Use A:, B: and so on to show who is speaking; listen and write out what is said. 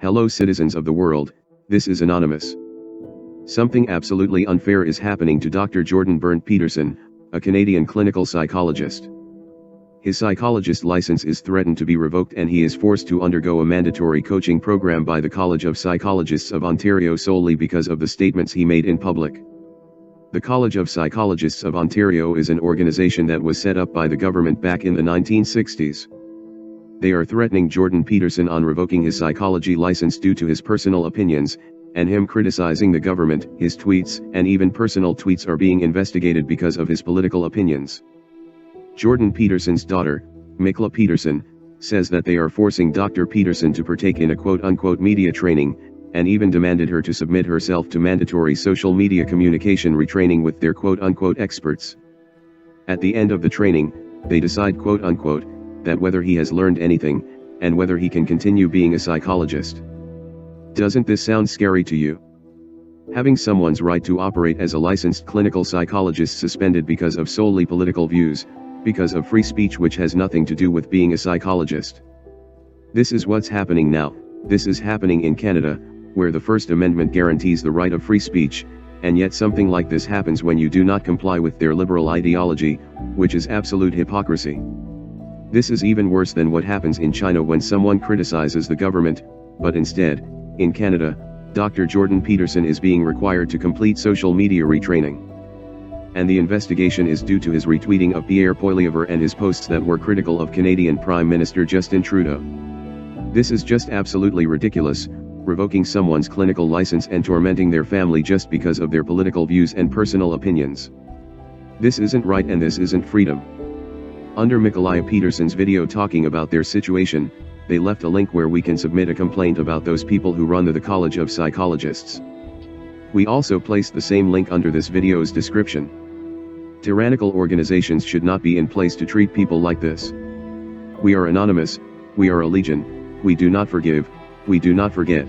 A: Hello citizens of the world, this is Anonymous. Something absolutely unfair is happening to Dr. Jordan Bernd Peterson, a Canadian clinical psychologist. His psychologist license is threatened to be revoked and he is forced to undergo a mandatory coaching program by the College of Psychologists of Ontario solely because of the statements he made in public. The College of Psychologists of Ontario is an organization that was set up by the government back in the 1960s. They are threatening Jordan Peterson on revoking his psychology license due to his personal opinions, and him criticizing the government. His tweets, and even personal tweets, are being investigated because of his political opinions. Jordan Peterson's daughter, Mikla Peterson, says that they are forcing Dr. Peterson to partake in a quote-unquote media training, and even demanded her to submit herself to mandatory social media communication retraining with their quote-unquote experts. At the end of the training, they decide quote-unquote, that whether he has learned anything, and whether he can continue being a psychologist. Doesn't this sound scary to you? Having someone's right to operate as a licensed clinical psychologist suspended because of solely political views, because of free speech which has nothing to do with being a psychologist. This is what's happening now. This is happening in Canada, where the First Amendment guarantees the right of free speech, and yet something like this happens when you do not comply with their liberal ideology, which is absolute hypocrisy. This is even worse than what happens in China when someone criticizes the government, but instead, in Canada, Dr. Jordan Peterson is being required to complete social media retraining. And the investigation is due to his retweeting of Pierre Poilievre and his posts that were critical of Canadian Prime Minister Justin Trudeau. This is just absolutely ridiculous, revoking someone's clinical license and tormenting their family just because of their political views and personal opinions. This isn't right and this isn't freedom. Under Mikla Peterson's video talking about their situation, they left a link where we can submit a complaint about those people who run the College of Psychologists. We also placed the same link under this video's description. Tyrannical organizations should not be in place to treat people like this. We are anonymous, we are a legion, we do not forgive, we do not forget.